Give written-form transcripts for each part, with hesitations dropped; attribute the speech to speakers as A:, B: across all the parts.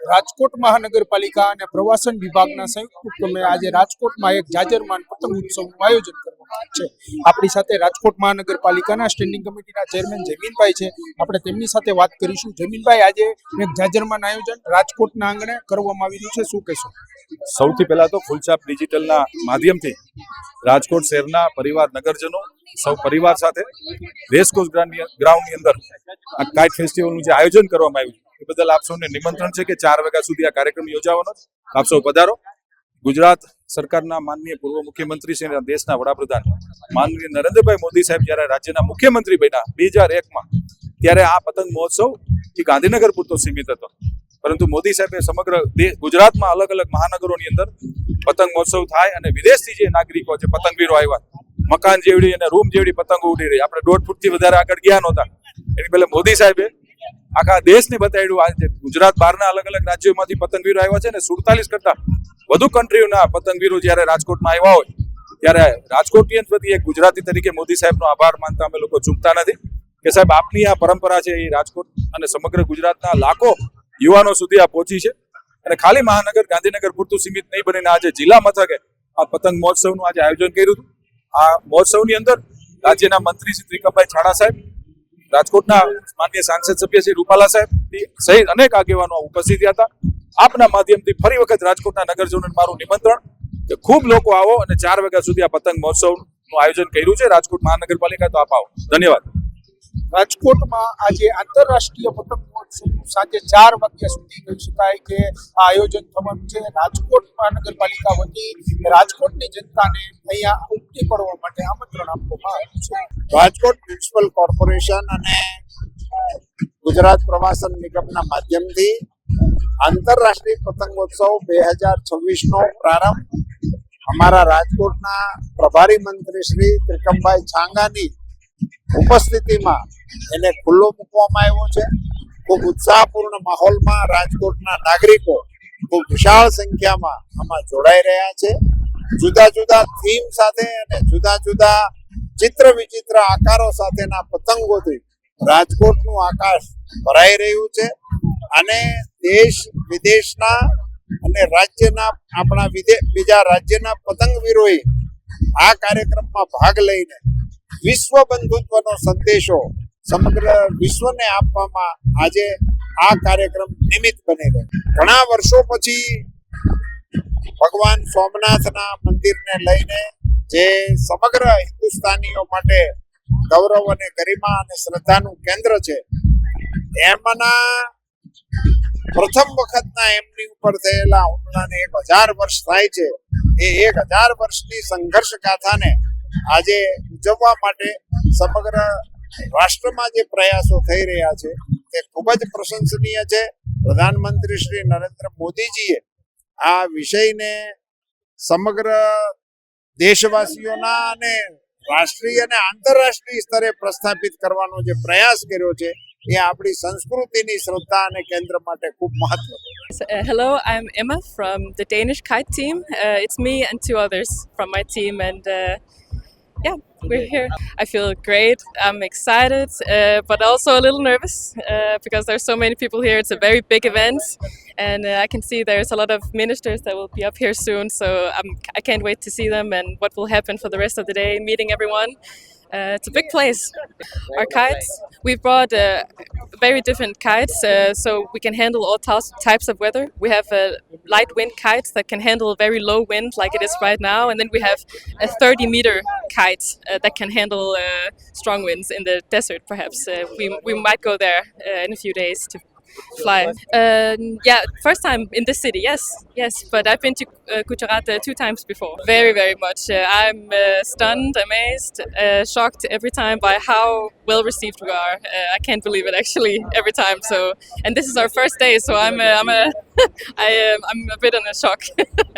A: રાજકોટ મહાનગરપાલિકા અને પ્રવાસન વિભાગના સંયુક્ત ઉપક્રમે આજે રાજકોટમાં એક જાજરમાન પતંગ ઉત્સવનું આયોજન કરવામાં આવ્યું છે. આપણી સાથે રાજકોટ મહાનગરપાલિકાના સ્ટેન્ડિંગ કમિટીના ચેરમેન જમીનભાઈ છે. આપણે તેમની સાથે વાત કરીશું. જમીનભાઈ, આજે એક જાજરમાન આયોજન રાજકોટના આંગણે કરવામાં આવી રહ્યું છે, શું કહેશો?
B: સૌથી પહેલા તો ફૂલછાપ ડિજિટલના માધ્યમથી રાજકોટ શહેરના પરિવાર નગરજનો સૌ પરિવાર સાથે રેસકોર્સ ગ્રાઉન્ડની અંદર આ કાઇટ ફેસ્ટિવલનું જે આયોજન કરવામાં આવ્યું એ બદલ આપ સૌને નિમંત્રણ છે કે 4 વાગ્યા સુધી આ કાર્યક્રમ યોજાવાનો છે. આપ સૌ પધારો. ગુજરાત સરકારના માનનીય પૂર્વ મુખ્યમંત્રી શ્રી દેશના વડાપ્રધાન માનનીય નરેન્દ્રભાઈ મોદી સાહેબ જ્યારે રાજ્યના મુખ્યમંત્રી બન્યા 2001માં, ત્યારે આ પતંગ મહોત્સવ એ ગાંધીનગર પૂરતો સીમિત હતો. પરંતુ મોદી સાહેબે સમગ્ર ગુજરાતમાં અલગ અલગ મહાનગરોની અંદર પતંગ મહોત્સવ થાય અને વિદેશથી જે નાગરિકો છે પતંગવીરો આવ્યા, મકાન જેવડી અને રૂમ જેવડી પતંગો ઉડી રહી. આપણે 1.5 ફૂટથી વધારે આગળ ગયા નહોતા. એની પહેલા મોદી સાહેબે આખા દેશને બતાવ્યું. આજે ગુજરાત બહારના અલગ અલગ રાજ્યોમાંથી પતંગવીરો આવ્યા છે ને 47 કરતા વધુ કન્ટ્રીઓના પતંગવીરો જ્યારે રાજકોટમાં આવ્યા હોય ત્યારે રાજકોટિયન પ્રત્યે એક ગુજરાતી તરીકે મોદી સાહેબનો આભાર માનતા અમે લોકો ચૂકતા નથી કે સાહેબ આપની આ પરંપરા છે એ રાજકોટ અને સમગ્ર ગુજરાતના લાખો યુવાનો સુધી આ પહોંચી છે. અને ખાલી મહાનગર ગાંધીનગર પૂરતું સીમિત નહીં બનીને આજે જિલ્લા મથકે આ પતંગ મહોત્સવનું આજે આયોજન કર્યું હતું. આ મહોત્સવની અંદર રાજ્યના મંત્રી શ્રી ત્રિકમભાઈ છાડા સાહેબ, રાજકોટના માનનીય સાંસદ સભ્ય શ્રી રૂપાલા સાહેબ સહિત અનેક આગેવાનો ઉપસ્થિત હતા. આપના માધ્યમથી ફરી વખત રાજકોટના નગરજનોને મારું નિમંત્રણ કે ખૂબ લોકો આવો અને 4 વાગ્યા સુધી આ પતંગ મહોત્સવનું આયોજન કર્યું છે રાજકોટ મહાનગરપાલિકા, તો આપ આવો. ધન્યવાદ.
A: રાજકોટમાં આજે આંતરરાષ્ટ્રીય પતંગ મહોત્સવ સાંજે 4 વાગ્યા સુધી કહી શકાય કે આ આયોજન થવાનું છે. રાજકોટ મહાનગરપાલિકા વતી રાજકોટની જનતાને અહીંયા ઉમટી પડવા માટે આમંત્રણ આપવામાં આવ્યું છે.
C: રાજકોટ મ્યુનિસિપલ કોર્પોરેશન અને ગુજરાત પ્રવાસન નિગમના માધ્યમથી આંતરરાષ્ટ્રીય પતંગોત્સવ 2026નો પ્રારંભ અમારા રાજકોટના પ્રભારી મંત્રી શ્રી ત્રિકમભાઈ છાંગાની ઉપસ્થિતિમાં એને ખુલ્લો મૂકવામાં આવ્યો છે. ખૂબ ઉત્સાહપૂર્ણ માહોલમાં રાજકોટના નાગરિકો ખૂબ વિશાળ સંખ્યામાં આમાં જોડાઈ રહ્યા છે. જુદા જુદા થીમ સાથે અને જુદા જુદા ચિત્ર વિચિત્ર આકારો સાથેના પતંગોથી રાજકોટનું આકાશ ભરાઈ રહ્યું છે. અને દેશ વિદેશના અને રાજ્યના આપણા બીજા રાજ્યના પતંગવીરોએ આ કાર્યક્રમમાં ભાગ લઈને વિશ્વ બંધુત્વનો સંદેશો સમગ્ર વિશ્વને આપવામાં આજે આ કાર્યક્રમ નિમિત્ત બની રહ્યો. ઘણા વર્ષો પછી ભગવાન સોમનાથના મંદિરને લઈને જે સમગ્ર હિન્દુસ્તાનીઓ માટે ગૌરવ અને ગરિમા અને શ્રદ્ધાનું કેન્દ્ર છે, એમના પ્રથમ વખતના એમની ઉપર થયેલા હુમલાને 1000 વર્ષ થાય છે. એ 1000 વર્ષની સંઘર્ષ ગાથાને આજે ઉજવવા માટે સમગ્ર રાષ્ટ્રમાં જે પ્રયાસો થઈ રહ્યા છે તે ખૂબ જ પ્રશંસનીય છે. પ્રધાનમંત્રી શ્રી નરેન્દ્ર મોદીજીએ આ વિષયને સમગ્ર દેશવાસીઓના અને રાષ્ટ્રીય અને આંતરરાષ્ટ્રીય સ્તરે પ્રસ્થાપિત કરવાનો જે પ્રયાસ કર્યો છે એ આપણી સંસ્કૃતિની શ્રદ્ધા અને કેન્દ્ર માટે ખૂબ મહત્વનું.
D: Hello, I'm Emma from the Danish kite team. It's me and 2 others from my team, and yeah, we're here. I feel great. I'm excited, but also a little nervous because there's so many people here. It's a very big event, and I can see there's a lot of ministers that will be up here soon. So I can't wait to see them and what will happen for the rest of the day, meeting everyone. It's a big place. Our kites, we brought very different kites so we can handle all types of weather. We have light wind kites that can handle very low wind like it is right now, and then we have a 30-meter kite that can handle strong winds in the desert perhaps. We might go there in a few days to fly. Yeah, first time in this city, yes, but I've been to Gujarat 2 times before. Very, very much. I'm stunned, amazed, shocked every time by how well received we are. I can't believe it actually every time. So, and this is our first day, so I'm a bit in a shock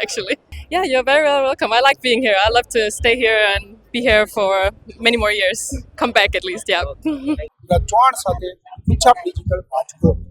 D: actually. Yeah, you're very well welcome. I like being here. I love to stay here and be here for many more years. Come back at least, yeah.
A: Chauhan સાથે Phulchhab digital Rajkot.